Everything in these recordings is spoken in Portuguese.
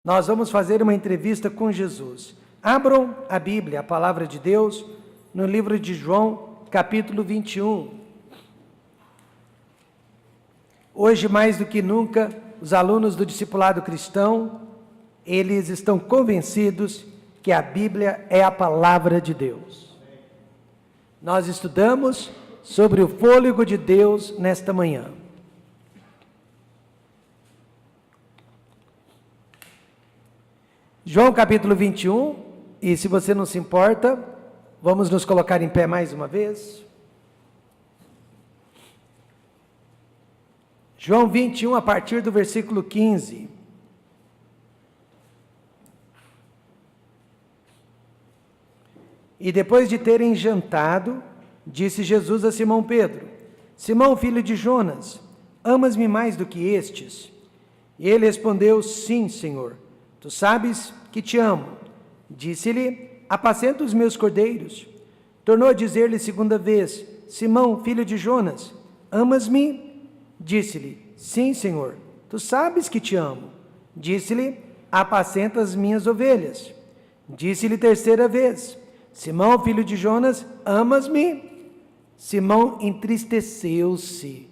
Nós vamos fazer uma entrevista com Jesus. Abram a Bíblia, a palavra de Deus, no livro de João, capítulo 21. Hoje, mais do que nunca, os alunos do discipulado cristão, eles estão convencidos que a Bíblia é a palavra de Deus. Nós estudamos sobre o fôlego de Deus nesta manhã. João capítulo 21, e se você não se importa, vamos nos colocar em pé mais uma vez. João 21, a partir do versículo 15. E depois de terem jantado, disse Jesus a Simão Pedro: Simão, filho de Jonas, amas-me mais do que estes? E ele respondeu: Sim, Senhor, tu sabes que te amo. Disse-lhe: apacenta os meus cordeiros. Tornou a dizer-lhe segunda vez: Simão, filho de Jonas, amas-me? Disse-lhe: Sim, Senhor, tu sabes que te amo. Disse-lhe: apacenta as minhas ovelhas. Disse-lhe terceira vez: Simão, filho de Jonas, amas-me? Simão entristeceu-se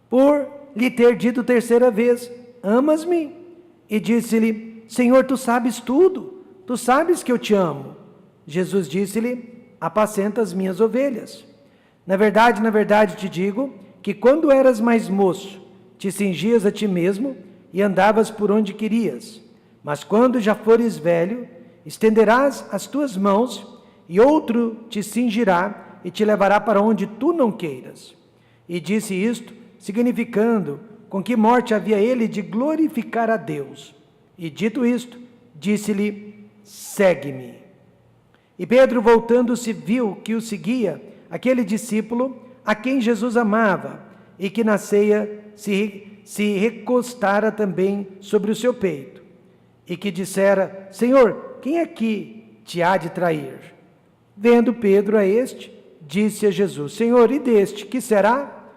por lhe ter dito terceira vez: amas-me? E disse-lhe: Senhor, tu sabes tudo, tu sabes que eu te amo. Jesus disse-lhe: apacenta as minhas ovelhas. Na verdade te digo, que quando eras mais moço, te cingias a ti mesmo e andavas por onde querias. Mas quando já fores velho, estenderás as tuas mãos, e outro te cingirá e te levará para onde tu não queiras. E disse isto, significando com que morte havia ele de glorificar a Deus. E dito isto, disse-lhe: segue-me. E Pedro, voltando-se, viu que o seguia aquele discípulo a quem Jesus amava, e que na ceia se recostara também sobre o seu peito, e que dissera: Senhor, quem é que te há de trair? Vendo Pedro a este, disse a Jesus: Senhor, e deste, que será?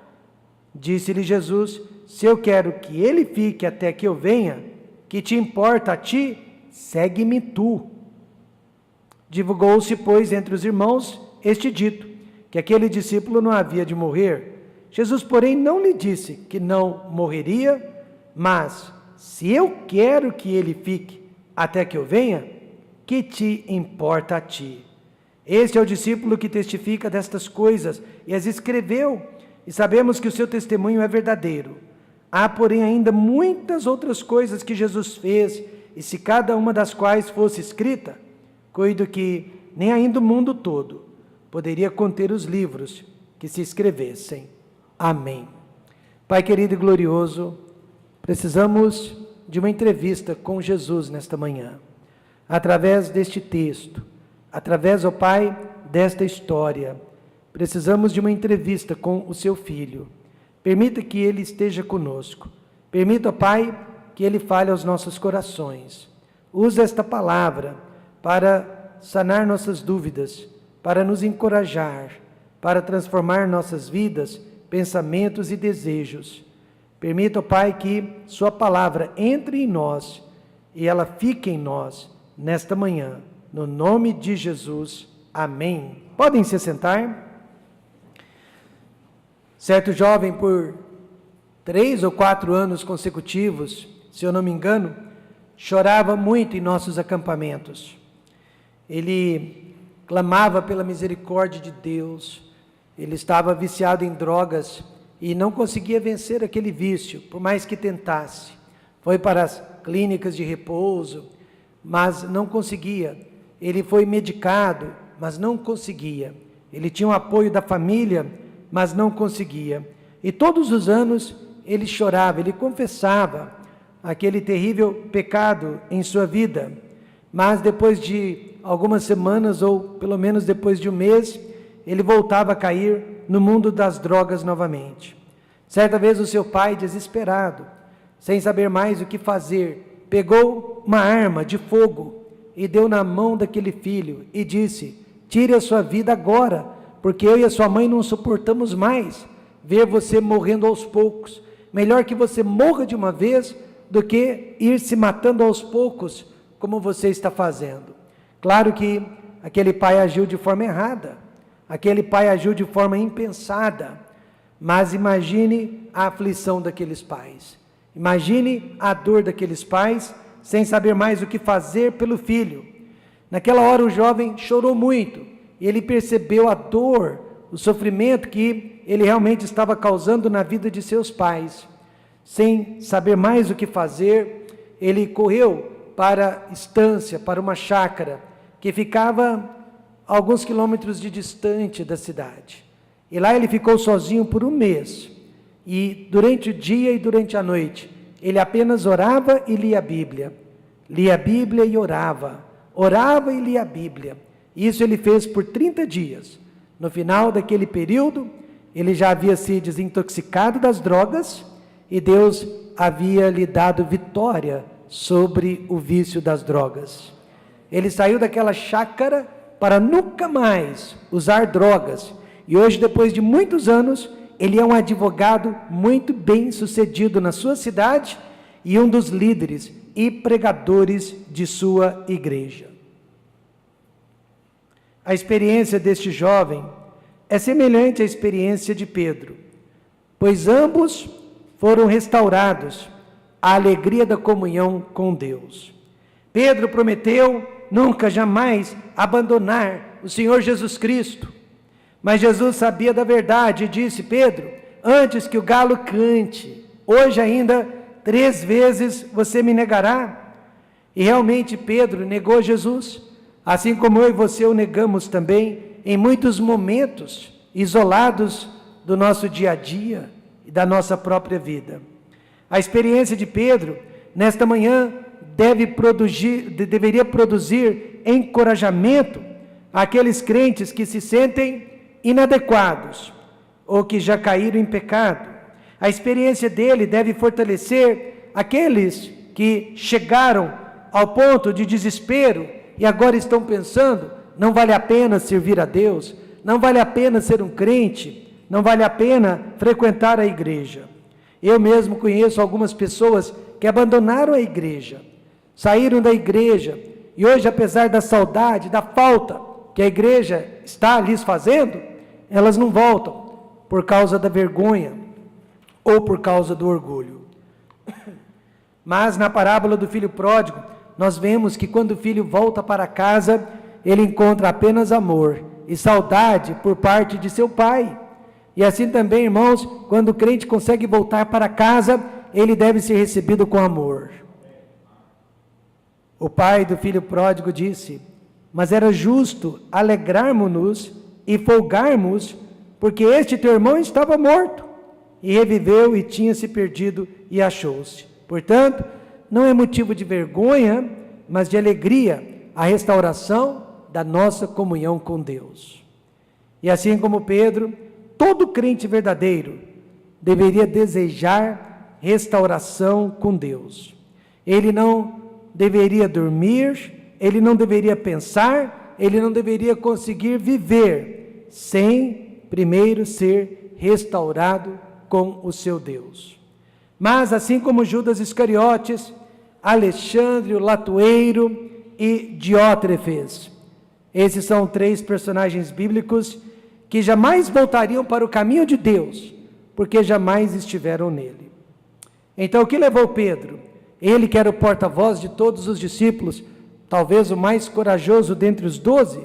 Disse-lhe Jesus: se eu quero que ele fique até que eu venha, que te importa a ti? Segue-me tu. Divulgou-se, pois, entre os irmãos este dito, que aquele discípulo não havia de morrer. Jesus, porém, não lhe disse que não morreria, mas, se eu quero que ele fique até que eu venha, que te importa a ti? Este é o discípulo que testifica destas coisas e as escreveu, e sabemos que o seu testemunho é verdadeiro. Há, porém, ainda muitas outras coisas que Jesus fez, e se cada uma das quais fosse escrita, cuido que nem ainda o mundo todo poderia conter os livros que se escrevessem. Amém. Pai querido e glorioso, precisamos de uma entrevista com Jesus nesta manhã, através deste texto, através, ó Pai, desta história. Precisamos de uma entrevista com o seu Filho. Permita que Ele esteja conosco. Permita, Pai, que Ele fale aos nossos corações. Use esta palavra para sanar nossas dúvidas, para nos encorajar, para transformar nossas vidas, pensamentos e desejos. Permita, Pai, que Sua palavra entre em nós e ela fique em nós nesta manhã. No nome de Jesus. Amém. Podem se sentar. Certo jovem, por 3 ou 4 anos consecutivos, se eu não me engano, chorava muito em nossos acampamentos. Ele clamava pela misericórdia de Deus. Ele estava viciado em drogas e não conseguia vencer aquele vício, por mais que tentasse. Foi para as clínicas de repouso, mas não conseguia. Ele foi medicado, mas não conseguia. Ele tinha o apoio da família, mas não conseguia. E todos os anos ele chorava, ele confessava aquele terrível pecado em sua vida. Mas depois de algumas semanas, ou pelo menos depois de um mês, ele voltava a cair no mundo das drogas novamente. Certa vez o seu pai, desesperado, sem saber mais o que fazer, pegou uma arma de fogo e deu na mão daquele filho e disse: tire a sua vida agora, porque eu e a sua mãe não suportamos mais ver você morrendo aos poucos. Melhor que você morra de uma vez do que ir se matando aos poucos, como você está fazendo. Claro que aquele pai agiu de forma errada, aquele pai agiu de forma impensada, mas imagine a aflição daqueles pais, imagine a dor daqueles pais, sem saber mais o que fazer pelo filho. Naquela hora o jovem chorou muito, e ele percebeu a dor, o sofrimento que ele realmente estava causando na vida de seus pais. Sem saber mais o que fazer, ele correu para a estância, para uma chácara, que ficava a alguns quilômetros de distante da cidade. E lá ele ficou sozinho por um mês. E durante o dia e durante a noite, ele apenas orava e lia a Bíblia. Lia a Bíblia e orava. Orava e lia a Bíblia. Isso ele fez por 30 dias. No final daquele período, ele já havia se desintoxicado das drogas e Deus havia lhe dado vitória sobre o vício das drogas. Ele saiu daquela chácara para nunca mais usar drogas. E hoje, depois de muitos anos, ele é um advogado muito bem sucedido na sua cidade e um dos líderes e pregadores de sua igreja. A experiência deste jovem é semelhante à experiência de Pedro, pois ambos foram restaurados à alegria da comunhão com Deus. Pedro prometeu nunca, jamais abandonar o Senhor Jesus Cristo, mas Jesus sabia da verdade e disse: Pedro, antes que o galo cante, hoje ainda 3 vezes você me negará. E realmente Pedro negou Jesus, assim como eu e você o negamos também em muitos momentos isolados do nosso dia a dia e da nossa própria vida. A experiência de Pedro, nesta manhã, deveria produzir encorajamento àqueles crentes que se sentem inadequados ou que já caíram em pecado. A experiência dele deve fortalecer aqueles que chegaram ao ponto de desespero e agora estão pensando: não vale a pena servir a Deus, não vale a pena ser um crente, não vale a pena frequentar a igreja. Eu mesmo conheço algumas pessoas que abandonaram a igreja, saíram da igreja, e hoje, apesar da saudade, da falta que a igreja está lhes fazendo, elas não voltam, por causa da vergonha, ou por causa do orgulho. Mas na parábola do filho pródigo, nós vemos que quando o filho volta para casa, ele encontra apenas amor e saudade por parte de seu pai. E assim também, irmãos, quando o crente consegue voltar para casa, ele deve ser recebido com amor. O pai do filho pródigo disse: mas era justo alegrarmos-nos e folgarmos, porque este teu irmão estava morto, e reviveu e tinha se perdido e achou-se. Portanto, não é motivo de vergonha, mas de alegria, a restauração da nossa comunhão com Deus. E assim como Pedro, todo crente verdadeiro deveria desejar restauração com Deus. Ele não deveria dormir, ele não deveria pensar, ele não deveria conseguir viver sem primeiro ser restaurado com o seu Deus. Mas assim como Judas Iscariotes, Alexandre o latoeiro e Diótrefes, esses são 3 personagens bíblicos que jamais voltariam para o caminho de Deus, porque jamais estiveram nele. Então, o que levou Pedro, ele que era o porta-voz de todos os discípulos, talvez o mais corajoso dentre os 12,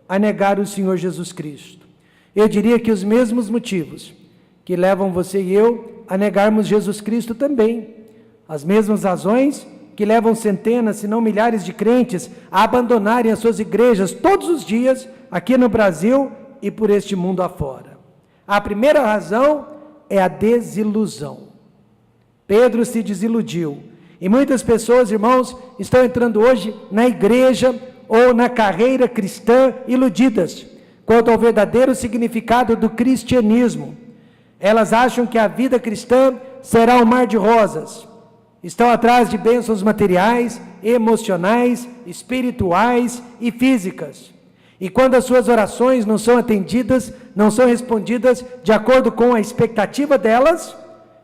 a negar o Senhor Jesus Cristo? Eu diria que os mesmos motivos que levam você e eu a negarmos Jesus Cristo também, as mesmas razões que levam centenas, se não milhares de crentes a abandonarem as suas igrejas todos os dias, aqui no Brasil e por este mundo afora. A primeira razão é a desilusão. Pedro se desiludiu, e muitas pessoas, irmãos, estão entrando hoje na igreja ou na carreira cristã iludidas quanto ao verdadeiro significado do cristianismo. Elas acham que a vida cristã será um mar de rosas. Estão atrás de bênçãos materiais, emocionais, espirituais e físicas. E quando as suas orações não são atendidas, não são respondidas de acordo com a expectativa delas,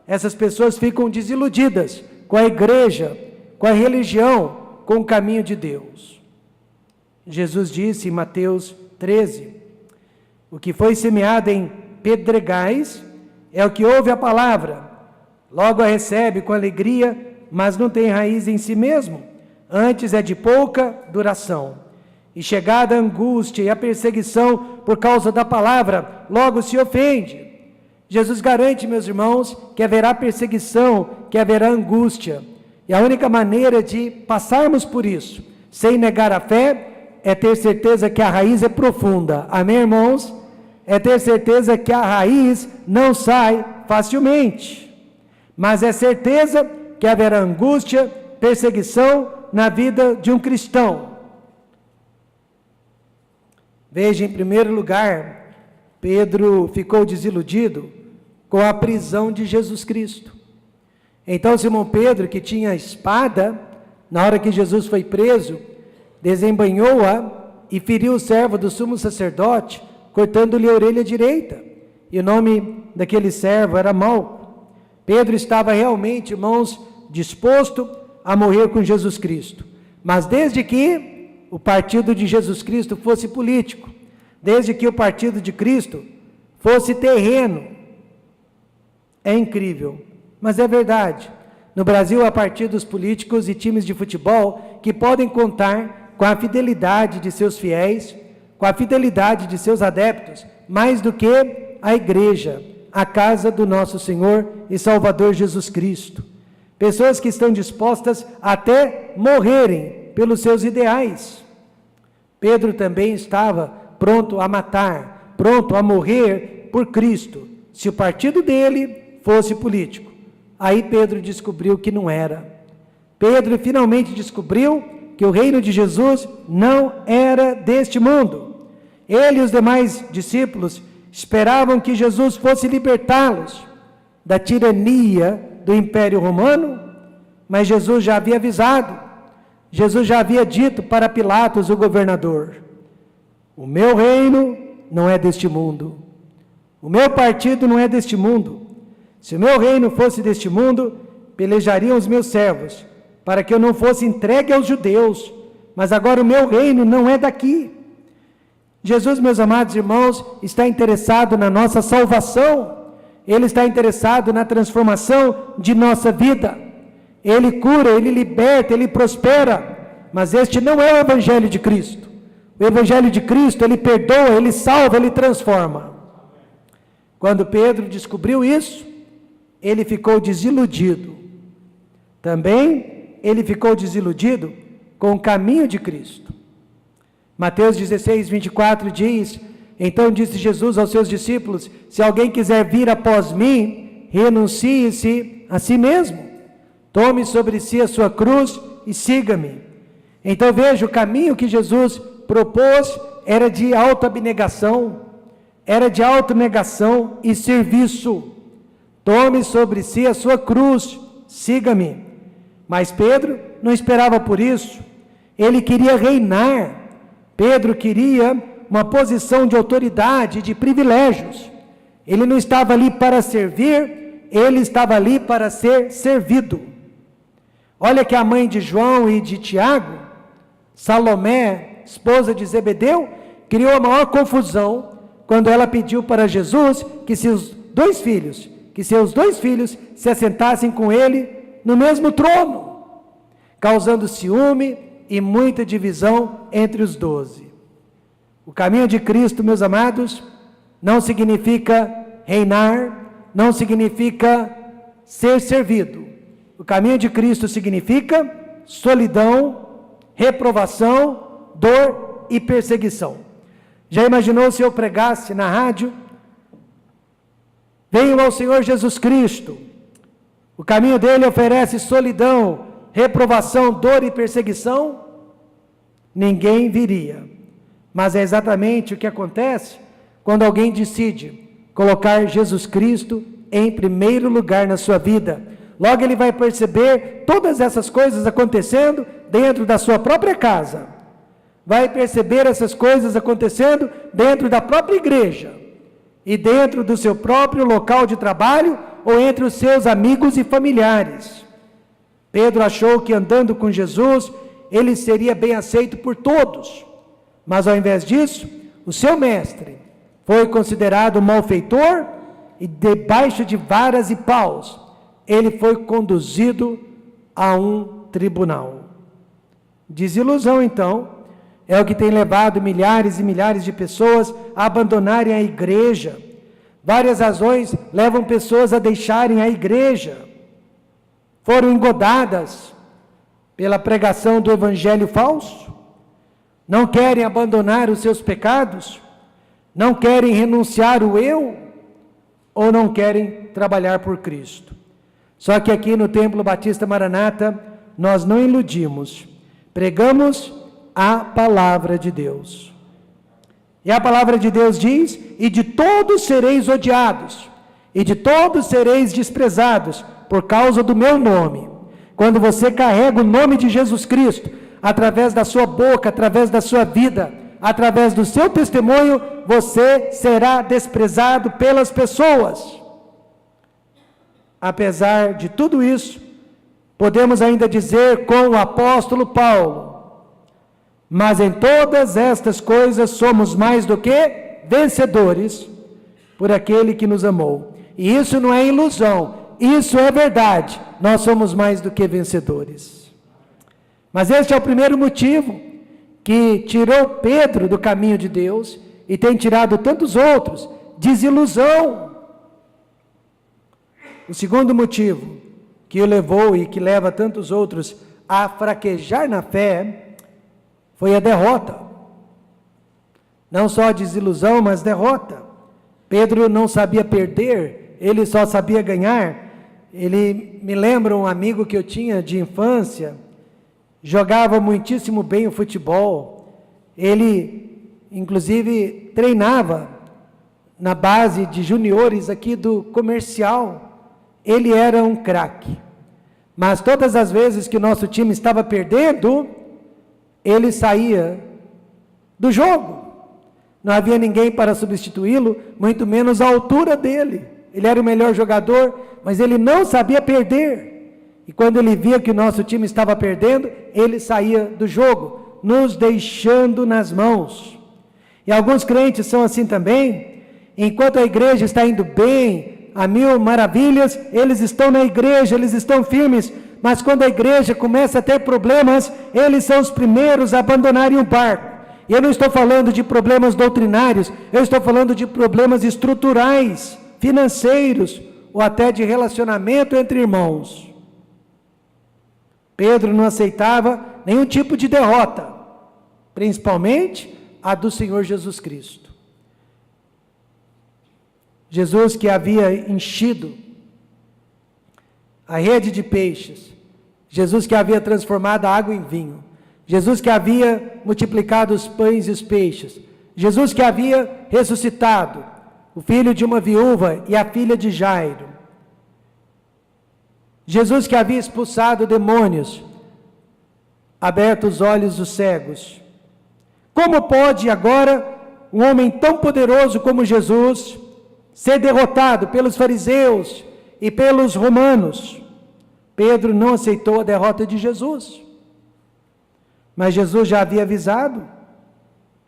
essas pessoas ficam desiludidas com a igreja, com a religião, com o caminho de Deus. Jesus disse em Mateus 13, o que foi semeado em pedregais é o que ouve a palavra, logo a recebe com alegria, mas não tem raiz em si mesmo, antes é de pouca duração. E chegada a angústia e a perseguição por causa da palavra, logo se ofende. Jesus garante, meus irmãos, que haverá perseguição, que haverá angústia. E a única maneira de passarmos por isso, sem negar a fé, é ter certeza que a raiz é profunda. Amém, irmãos? É ter certeza que a raiz não sai facilmente. Mas é certeza que haverá angústia, perseguição na vida de um cristão. Veja, em primeiro lugar, Pedro ficou desiludido com a prisão de Jesus Cristo. Então Simão Pedro, que tinha a espada, na hora que Jesus foi preso, desembainhou-a e feriu o servo do sumo sacerdote, cortando-lhe a orelha direita. E o nome daquele servo era Malco. Pedro estava realmente, irmãos, disposto a morrer com Jesus Cristo. Mas desde que o partido de Jesus Cristo fosse político, desde que o partido de Cristo fosse terreno. É incrível, mas é verdade. No Brasil há partidos políticos e times de futebol que podem contar com a fidelidade de seus fiéis, com a fidelidade de seus adeptos, mais do que a igreja, a casa do nosso Senhor e Salvador Jesus Cristo. Pessoas que estão dispostas até morrerem pelos seus ideais. Pedro também estava pronto a matar, pronto a morrer por Cristo, se o partido dele fosse político. Aí Pedro descobriu que não era. Pedro finalmente descobriu que o reino de Jesus não era deste mundo. Ele e os demais discípulos esperavam que Jesus fosse libertá-los da tirania do Império Romano, mas Jesus já havia avisado, Jesus já havia dito para Pilatos, o governador: o meu reino não é deste mundo, o meu partido não é deste mundo. Se o meu reino fosse deste mundo, pelejariam os meus servos, para que eu não fosse entregue aos judeus, mas agora o meu reino não é daqui. Jesus, meus amados irmãos, está interessado na nossa salvação, Ele está interessado na transformação de nossa vida. Ele cura, Ele liberta, Ele prospera, mas este não é o Evangelho de Cristo. O Evangelho de Cristo, Ele perdoa, Ele salva, Ele transforma. Quando Pedro descobriu isso, ele ficou desiludido. Também ele ficou desiludido com o caminho de Cristo. Mateus 16, 24 diz: então disse Jesus aos seus discípulos: se alguém quiser vir após mim, renuncie-se a si mesmo, tome sobre si a sua cruz e siga-me. Então veja, o caminho que Jesus propôs era de autoabnegação, era de autonegação e serviço. Tome sobre si a sua cruz, siga-me. Mas Pedro não esperava por isso. Ele queria reinar. Pedro queria uma posição de autoridade, de privilégios. Ele não estava ali para servir, ele estava ali para ser servido. Olha que a mãe de João e de Tiago, Salomé, esposa de Zebedeu, criou a maior confusão quando ela pediu para Jesus que seus dois filhos se assentassem com ele no mesmo trono, causando ciúme e muita divisão entre os 12. O caminho de Cristo, meus amados, não significa reinar, não significa ser servido. O caminho de Cristo significa solidão, reprovação, dor e perseguição. Já imaginou se eu pregasse na rádio: venham ao Senhor Jesus Cristo, o caminho dele oferece solidão, reprovação, dor e perseguição? Ninguém viria. Mas é exatamente o que acontece quando alguém decide colocar Jesus Cristo em primeiro lugar na sua vida. Logo ele vai perceber todas essas coisas acontecendo dentro da sua própria casa. Vai perceber essas coisas acontecendo dentro da própria igreja. E dentro do seu próprio local de trabalho ou entre os seus amigos e familiares. Pedro achou que andando com Jesus, ele seria bem aceito por todos. Mas ao invés disso, o seu mestre foi considerado um malfeitor e debaixo de varas e paus, ele foi conduzido a um tribunal. Desilusão, então, é o que tem levado milhares e milhares de pessoas a abandonarem a igreja. Várias razões levam pessoas a deixarem a igreja. Foram engodadas pela pregação do evangelho falso, não querem abandonar os seus pecados, não querem renunciar o eu, ou não querem trabalhar por Cristo. Só que aqui no Templo Batista Maranata, nós não iludimos, pregamos a palavra de Deus. E a palavra de Deus diz: e de todos sereis odiados, e de todos sereis desprezados, por causa do meu nome. Quando você carrega o nome de Jesus Cristo, através da sua boca, através da sua vida, através do seu testemunho, você será desprezado pelas pessoas. Apesar de tudo isso, podemos ainda dizer com o apóstolo Paulo: mas em todas estas coisas somos mais do que vencedores, por aquele que nos amou. E isso não é ilusão, isso é verdade, nós somos mais do que vencedores. Mas este é o primeiro motivo que tirou Pedro do caminho de Deus e tem tirado tantos outros: desilusão. O segundo motivo que o levou e que leva tantos outros a fraquejar na fé foi a derrota. Não só a desilusão, mas derrota. Pedro não sabia perder, ele só sabia ganhar. Ele me lembra um amigo que eu tinha de infância, jogava muitíssimo bem o futebol. Ele, inclusive, treinava na base de juniores aqui do Comercial. Ele era um craque. Mas todas as vezes que o nosso time estava perdendo, ele saía do jogo. Não havia ninguém para substituí-lo, muito menos a altura dele. Ele era o melhor jogador, mas ele não sabia perder. E quando ele via que o nosso time estava perdendo, ele saía do jogo, nos deixando nas mãos. E alguns crentes são assim também. Enquanto a igreja está indo bem, a mil maravilhas, eles estão na igreja, eles estão firmes. Mas quando a igreja começa a ter problemas, eles são os primeiros a abandonarem o barco. E eu não estou falando de problemas doutrinários, eu estou falando de problemas estruturais, financeiros, ou até de relacionamento entre irmãos. Pedro não aceitava nenhum tipo de derrota, principalmente a do Senhor Jesus Cristo. Jesus, que havia enchido a rede de peixes, Jesus que havia transformado a água em vinho, Jesus que havia multiplicado os pães e os peixes, Jesus que havia ressuscitado o filho de uma viúva e a filha de Jairo, Jesus que havia expulsado demônios, aberto os olhos dos cegos. Como pode agora um homem tão poderoso como Jesus ser derrotado pelos fariseus e pelos romanos? Pedro não aceitou a derrota de Jesus. Mas Jesus já havia avisado,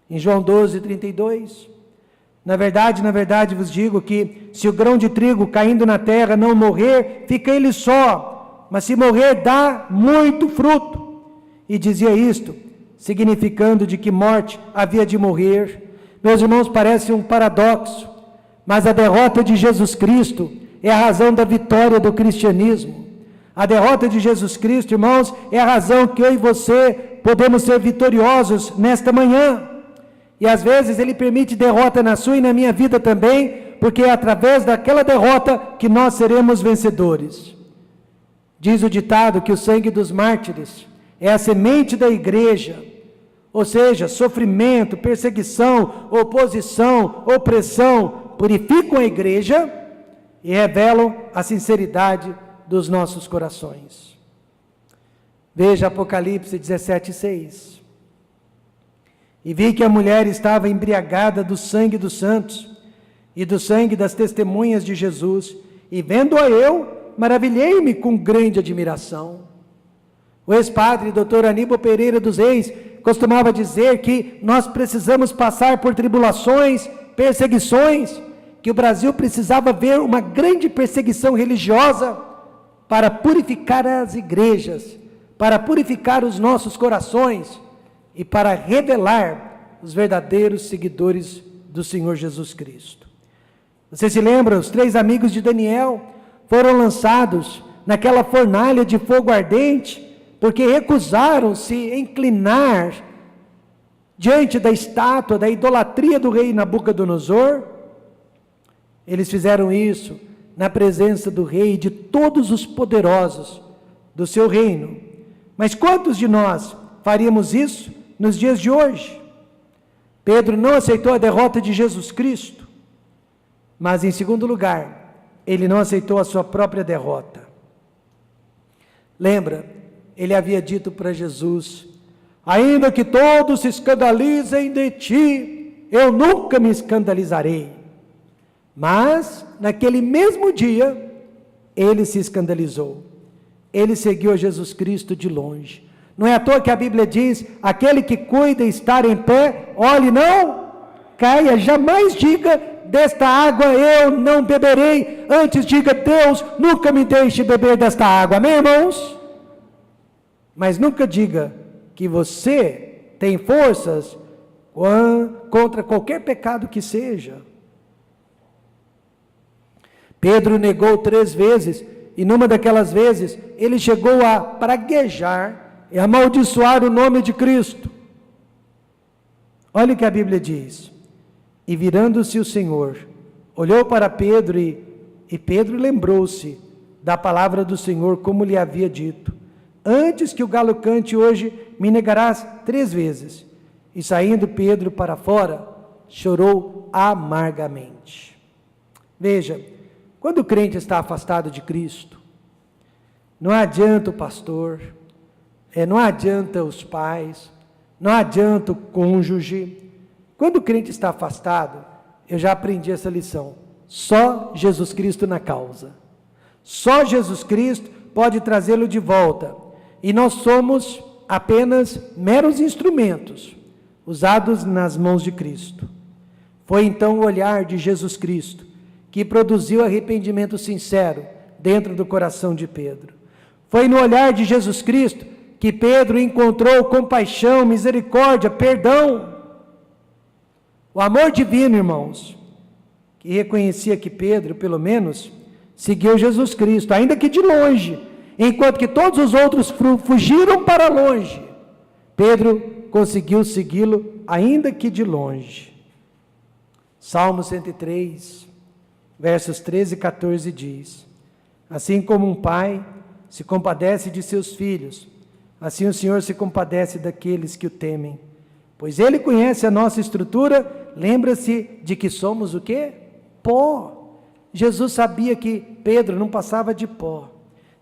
em João 12:32, na verdade vos digo que se o grão de trigo caindo na terra não morrer, fica ele só, mas se morrer dá muito fruto. E dizia isto, significando de que morte havia de morrer. Meus irmãos, parece um paradoxo, mas a derrota de Jesus Cristo é a razão da vitória do cristianismo. A derrota de Jesus Cristo, irmãos, é a razão que eu e você podemos ser vitoriosos nesta manhã. E às vezes Ele permite derrota na sua e na minha vida também, porque é através daquela derrota que nós seremos vencedores. Diz o ditado que o sangue dos mártires é a semente da igreja, ou seja, sofrimento, perseguição, oposição, opressão, purificam a igreja e revelam a sinceridade dos nossos corações. Veja Apocalipse 17:6. E vi que a mulher estava embriagada do sangue dos santos e do sangue das testemunhas de Jesus, e vendo-a eu, maravilhei-me com grande admiração. O ex-padre Dr. Aníbal Pereira dos Reis costumava dizer que nós precisamos passar por tribulações, perseguições, que o Brasil precisava ver uma grande perseguição religiosa para purificar as igrejas, para purificar os nossos corações e para revelar os verdadeiros seguidores do Senhor Jesus Cristo. Você se lembra, os 3 amigos de Daniel foram lançados naquela fornalha de fogo ardente, porque recusaram-se inclinar diante da estátua, da idolatria do rei Nabucodonosor. Eles fizeram isso na presença do rei e de todos os poderosos do seu reino. Mas quantos de nós faríamos isso nos dias de hoje? Pedro não aceitou a derrota de Jesus Cristo, mas em segundo lugar, ele não aceitou a sua própria derrota. Lembra, ele havia dito para Jesus: ainda que todos se escandalizem de ti, eu nunca me escandalizarei. Mas, naquele mesmo dia, ele se escandalizou. Ele seguiu a Jesus Cristo de longe. Não é à toa que a Bíblia diz: aquele que cuida estar em pé, olhe, não caia, jamais diga: desta água eu não beberei. Antes diga: Deus, nunca me deixe beber desta água. Amém, irmãos? Mas nunca diga que você tem forças contra qualquer pecado que seja. Pedro negou 3 vezes, e numa daquelas vezes, ele chegou a praguejar e amaldiçoar o nome de Cristo. Olha o que a Bíblia diz: e virando-se o Senhor, olhou para Pedro e Pedro lembrou-se da palavra do Senhor, como lhe havia dito: antes que o galo cante hoje, me negarás 3 vezes. E saindo Pedro para fora, chorou amargamente. Veja, quando o crente está afastado de Cristo, não adianta o pastor, não adianta os pais, não adianta o cônjuge. Quando o crente está afastado, eu já aprendi essa lição: só Jesus Cristo na causa. Só Jesus Cristo pode trazê-lo de volta. E nós somos apenas meros instrumentos, usados nas mãos de Cristo. Foi então o olhar de Jesus Cristo que produziu arrependimento sincero dentro do coração de Pedro. Foi no olhar de Jesus Cristo que Pedro encontrou compaixão, misericórdia, perdão. O amor divino, irmãos, que reconhecia que Pedro, pelo menos, seguiu Jesus Cristo, ainda que de longe, enquanto que todos os outros fugiram para longe. Pedro conseguiu segui-lo, ainda que de longe. Salmo 103, versos 13 e 14 diz: assim como um pai se compadece de seus filhos, assim o Senhor se compadece daqueles que o temem. Pois Ele conhece a nossa estrutura, lembra-se de que somos o quê? Pó. Jesus sabia que Pedro não passava de pó.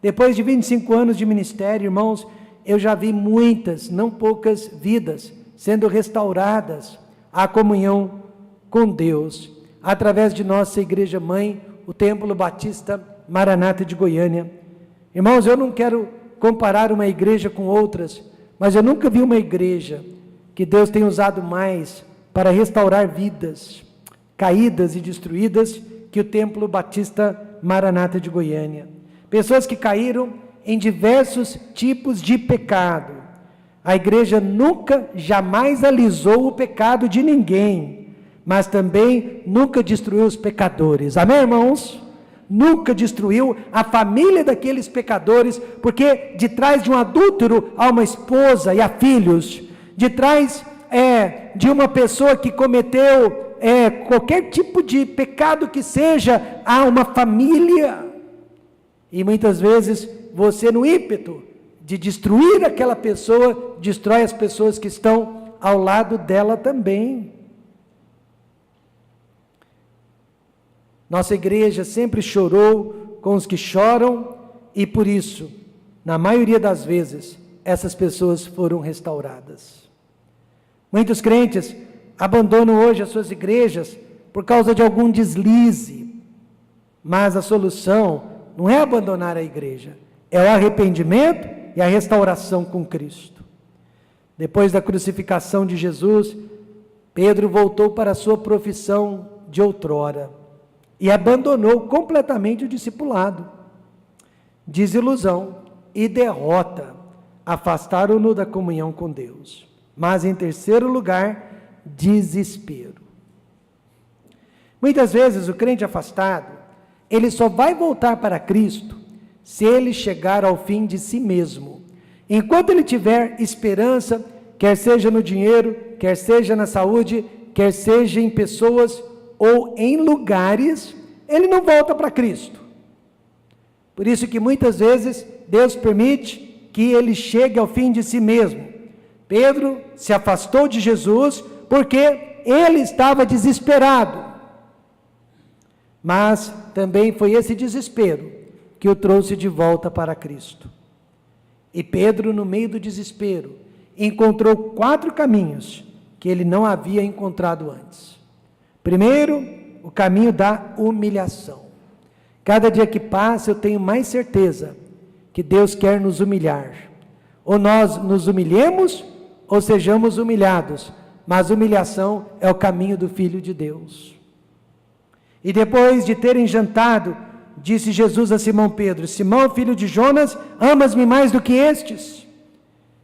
Depois de 25 anos de ministério, irmãos, eu já vi muitas, não poucas vidas sendo restauradas à comunhão com Deus, através de nossa igreja mãe, o Templo Batista Maranata de Goiânia. Irmãos, eu não quero comparar uma igreja com outras, mas eu nunca vi uma igreja que Deus tem usado mais para restaurar vidas caídas e destruídas que o Templo Batista Maranata de Goiânia. Pessoas que caíram em diversos tipos de pecado. A igreja nunca, jamais alisou o pecado de ninguém, mas também nunca destruiu os pecadores. Amém, irmãos? Nunca destruiu a família daqueles pecadores, porque de trás de um adúltero há uma esposa e há filhos. De trás de uma pessoa que cometeu qualquer tipo de pecado que seja, há uma família. E muitas vezes você, no ímpeto de destruir aquela pessoa, destrói as pessoas que estão ao lado dela também. Nossa igreja sempre chorou com os que choram, e por isso, na maioria das vezes, essas pessoas foram restauradas. Muitos crentes abandonam hoje as suas igrejas por causa de algum deslize, mas a solução não é abandonar a igreja, é o arrependimento e a restauração com Cristo. Depois da crucificação de Jesus, Pedro voltou para a sua profissão de outrora e abandonou completamente o discipulado. Desilusão e derrota afastaram-no da comunhão com Deus. Mas, em terceiro lugar, desespero. Muitas vezes o crente afastado, ele só vai voltar para Cristo se ele chegar ao fim de si mesmo. Enquanto ele tiver esperança, quer seja no dinheiro, quer seja na saúde, quer seja em pessoas ou em lugares, ele não volta para Cristo. Por isso que muitas vezes Deus permite que ele chegue ao fim de si mesmo. Pedro se afastou de Jesus porque ele estava desesperado. Mas também foi esse desespero que o trouxe de volta para Cristo. E Pedro, no meio do desespero, encontrou 4 caminhos que ele não havia encontrado antes. Primeiro, o caminho da humilhação. Cada dia que passa eu tenho mais certeza que Deus quer nos humilhar. Ou nós nos humilhemos, ou sejamos humilhados. Mas humilhação é o caminho do Filho de Deus. E depois de terem jantado, disse Jesus a Simão Pedro: Simão, filho de Jonas, amas-me mais do que estes?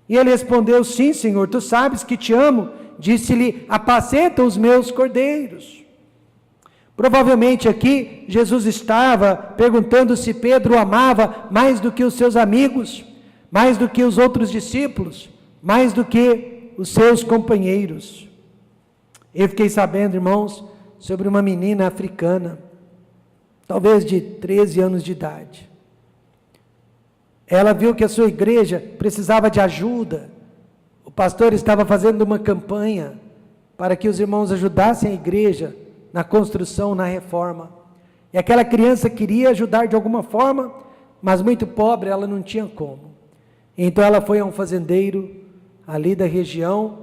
E ele respondeu: sim, Senhor, tu sabes que te amo. Disse-lhe: apacenta os meus cordeiros. Provavelmente aqui Jesus estava perguntando se Pedro o amava mais do que os seus amigos, mais do que os outros discípulos, mais do que os seus companheiros. Eu fiquei sabendo, irmãos, sobre uma menina africana, talvez de 13 anos de idade. Ela viu que a sua igreja precisava de ajuda. O pastor estava fazendo uma campanha para que os irmãos ajudassem a igreja na construção, na reforma. E aquela criança queria ajudar de alguma forma, mas muito pobre, ela não tinha como. Então ela foi a um fazendeiro ali da região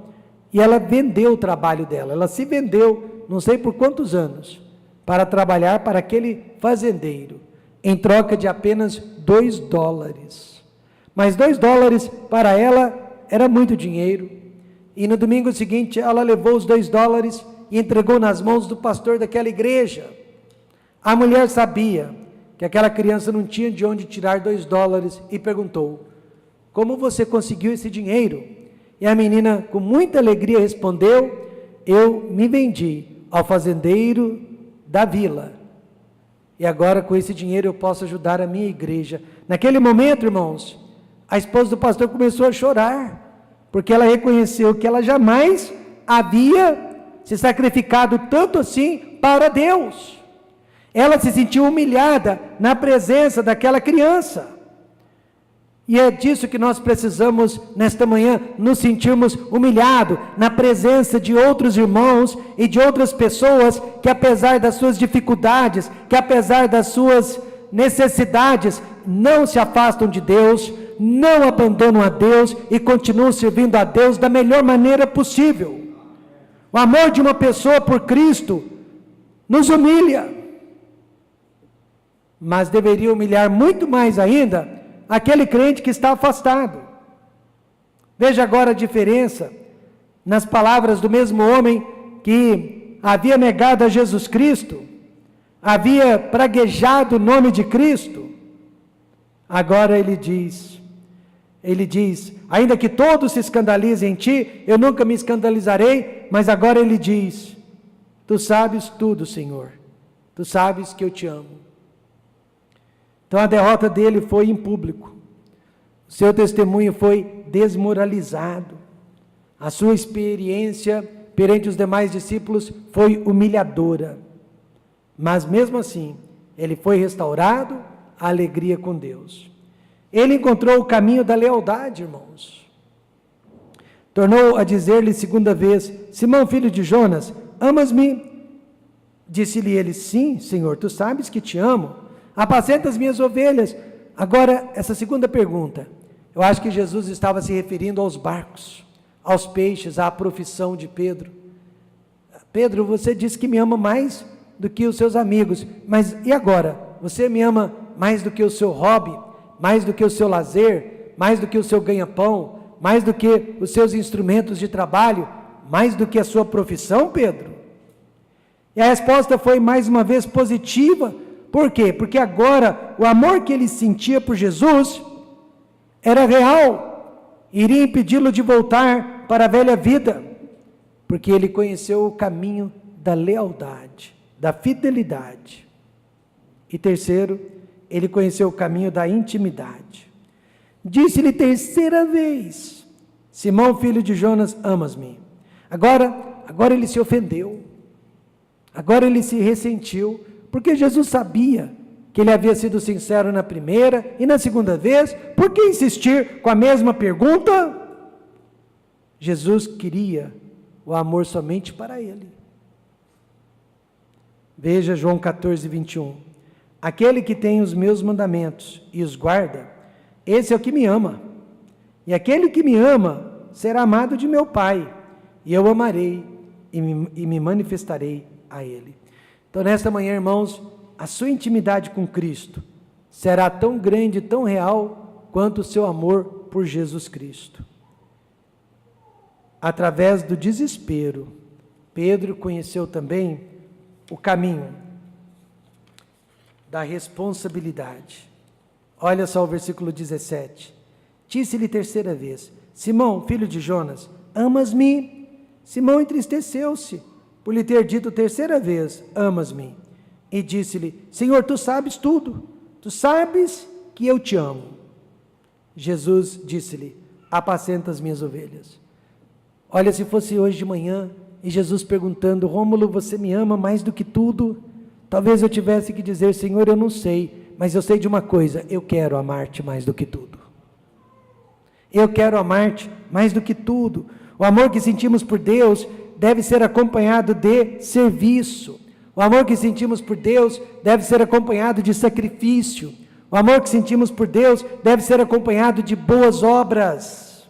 e ela vendeu o trabalho dela. Ela se vendeu, não sei por quantos anos, para trabalhar para aquele fazendeiro, em troca de apenas $2. Mas $2 para ela era muito dinheiro. E no domingo seguinte ela levou os $2 e entregou nas mãos do pastor daquela igreja. A mulher sabia que aquela criança não tinha de onde tirar $2 e perguntou: como você conseguiu esse dinheiro? E a menina com muita alegria respondeu: eu me vendi ao fazendeiro da vila, e agora com esse dinheiro eu posso ajudar a minha igreja. Naquele momento, irmãos, a esposa do pastor começou a chorar, porque ela reconheceu que ela jamais havia se sacrificado tanto assim para Deus. Ela se sentiu humilhada na presença daquela criança. E é disso que nós precisamos nesta manhã, nos sentirmos humilhados na presença de outros irmãos e de outras pessoas que, apesar das suas dificuldades, que apesar das suas necessidades, não se afastam de Deus, não abandonam a Deus e continuam servindo a Deus da melhor maneira possível. O amor de uma pessoa por Cristo nos humilha, mas deveria humilhar muito mais ainda aquele crente que está afastado. Veja agora a diferença nas palavras do mesmo homem que havia negado a Jesus Cristo, havia praguejado o nome de Cristo. Agora ele diz, ainda que todos se escandalizem em ti, eu nunca me escandalizarei. Mas agora ele diz: tu sabes tudo, Senhor, tu sabes que eu te amo. Então a derrota dele foi em público, o seu testemunho foi desmoralizado, a sua experiência perante os demais discípulos foi humilhadora, mas mesmo assim, ele foi restaurado à alegria com Deus. Ele encontrou o caminho da lealdade, irmãos. Tornou a dizer-lhe segunda vez: Simão, filho de Jonas, amas-me? Disse-lhe ele: sim, Senhor, tu sabes que te amo. Apacenta as minhas ovelhas. Agora, essa segunda pergunta, eu acho que Jesus estava se referindo aos barcos, aos peixes, à profissão de Pedro. Pedro, você disse que me ama mais do que os seus amigos, mas e agora? Você me ama mais do que o seu hobby, mais do que o seu lazer, mais do que o seu ganha-pão, mais do que os seus instrumentos de trabalho, mais do que a sua profissão, Pedro? E a resposta foi mais uma vez positiva. Por quê? Porque agora o amor que ele sentia por Jesus era real, iria impedi-lo de voltar para a velha vida, porque ele conheceu o caminho da lealdade, da fidelidade. E terceiro, ele conheceu o caminho da intimidade. Disse-lhe terceira vez: Simão, filho de Jonas, amas-me? Agora ele se ofendeu, agora ele se ressentiu, porque Jesus sabia que ele havia sido sincero na primeira e na segunda vez. Por que insistir com a mesma pergunta? Jesus queria o amor somente para ele. Veja João 14, 21. Aquele que tem os meus mandamentos e os guarda, esse é o que me ama. E aquele que me ama será amado de meu Pai, e eu amarei e me manifestarei a ele. Então, nesta manhã, irmãos, a sua intimidade com Cristo será tão grande, tão real, quanto o seu amor por Jesus Cristo. Através do desespero, Pedro conheceu também o caminho da responsabilidade. Olha só o versículo 17. Disse-lhe terceira vez: Simão, filho de Jonas, amas-me? Simão entristeceu-se por lhe ter dito terceira vez: amas-me? E disse-lhe: Senhor, tu sabes tudo, tu sabes que eu te amo. Jesus disse-lhe: apacenta as minhas ovelhas. Olha, se fosse hoje de manhã, e Jesus perguntando: Rômulo, você me ama mais do que tudo? Talvez eu tivesse que dizer: Senhor, eu não sei, mas eu sei de uma coisa, eu quero amar-te mais do que tudo. Eu quero amar-te mais do que tudo. O amor que sentimos por Deus deve ser acompanhado de serviço. O amor que sentimos por Deus deve ser acompanhado de sacrifício. O amor que sentimos por Deus deve ser acompanhado de boas obras.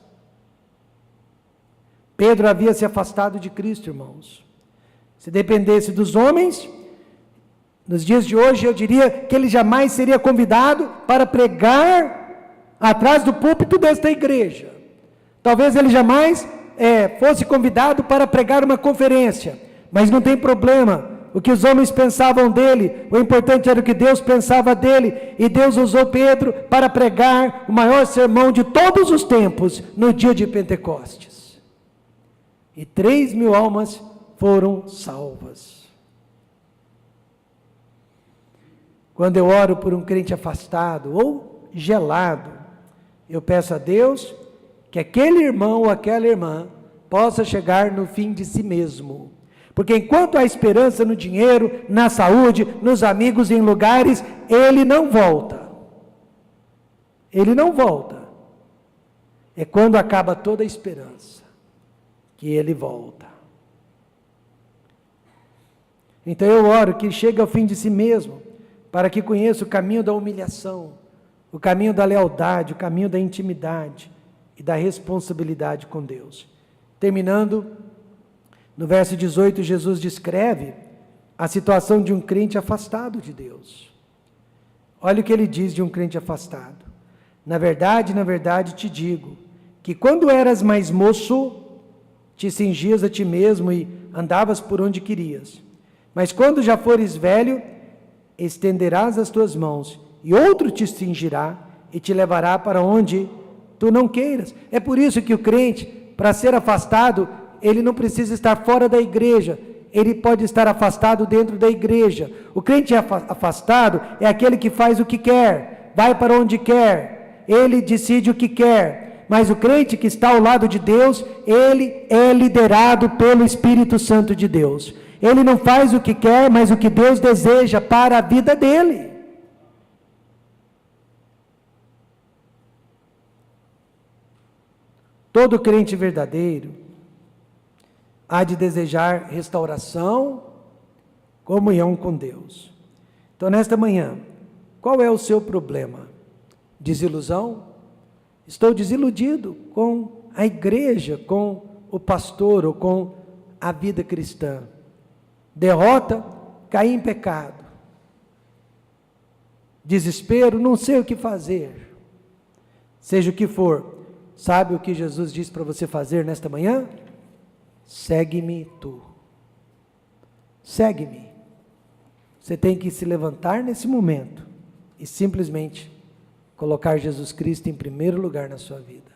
Pedro havia se afastado de Cristo, irmãos. Se dependesse dos homens, nos dias de hoje eu diria que ele jamais seria convidado para pregar atrás do púlpito desta igreja. Talvez ele jamais fosse convidado para pregar uma conferência, mas não tem problema. O que os homens pensavam dele, o importante era o que Deus pensava dele, e Deus usou Pedro para pregar o maior sermão de todos os tempos, no dia de Pentecostes. E 3.000 almas foram salvas. Quando eu oro por um crente afastado ou gelado, eu peço a Deus que aquele irmão ou aquela irmã possa chegar no fim de si mesmo. Porque enquanto há esperança no dinheiro, na saúde, nos amigos, em lugares, ele não volta. Ele não volta. É quando acaba toda a esperança que ele volta. Então eu oro que chegue ao fim de si mesmo, para que conheça o caminho da humilhação, o caminho da lealdade, o caminho da intimidade e da responsabilidade com Deus. Terminando, no verso 18, Jesus descreve a situação de um crente afastado de Deus. Olha o que ele diz de um crente afastado. Na verdade, te digo, que quando eras mais moço, te cingias a ti mesmo e andavas por onde querias. Mas quando já fores velho, estenderás as tuas mãos, e outro te cingirá e te levará para onde tu não queiras. É por isso que o crente, para ser afastado, ele não precisa estar fora da igreja, ele pode estar afastado dentro da igreja. O crente afastado é aquele que faz o que quer, vai para onde quer, ele decide o que quer. Mas o crente que está ao lado de Deus, ele é liderado pelo Espírito Santo de Deus. Ele não faz o que quer, mas o que Deus deseja para a vida dele. Todo crente verdadeiro há de desejar restauração, comunhão com Deus. Então, nesta manhã, qual é o seu problema? Desilusão? Estou desiludido com a igreja, com o pastor ou com a vida cristã. Derrota, caí em pecado. Desespero, não sei o que fazer. seja o que for, sabe o que Jesus disse para você fazer nesta manhã? Segue-me tu. Segue-me. Você tem que se levantar nesse momento e simplesmente colocar Jesus Cristo em primeiro lugar na sua vida.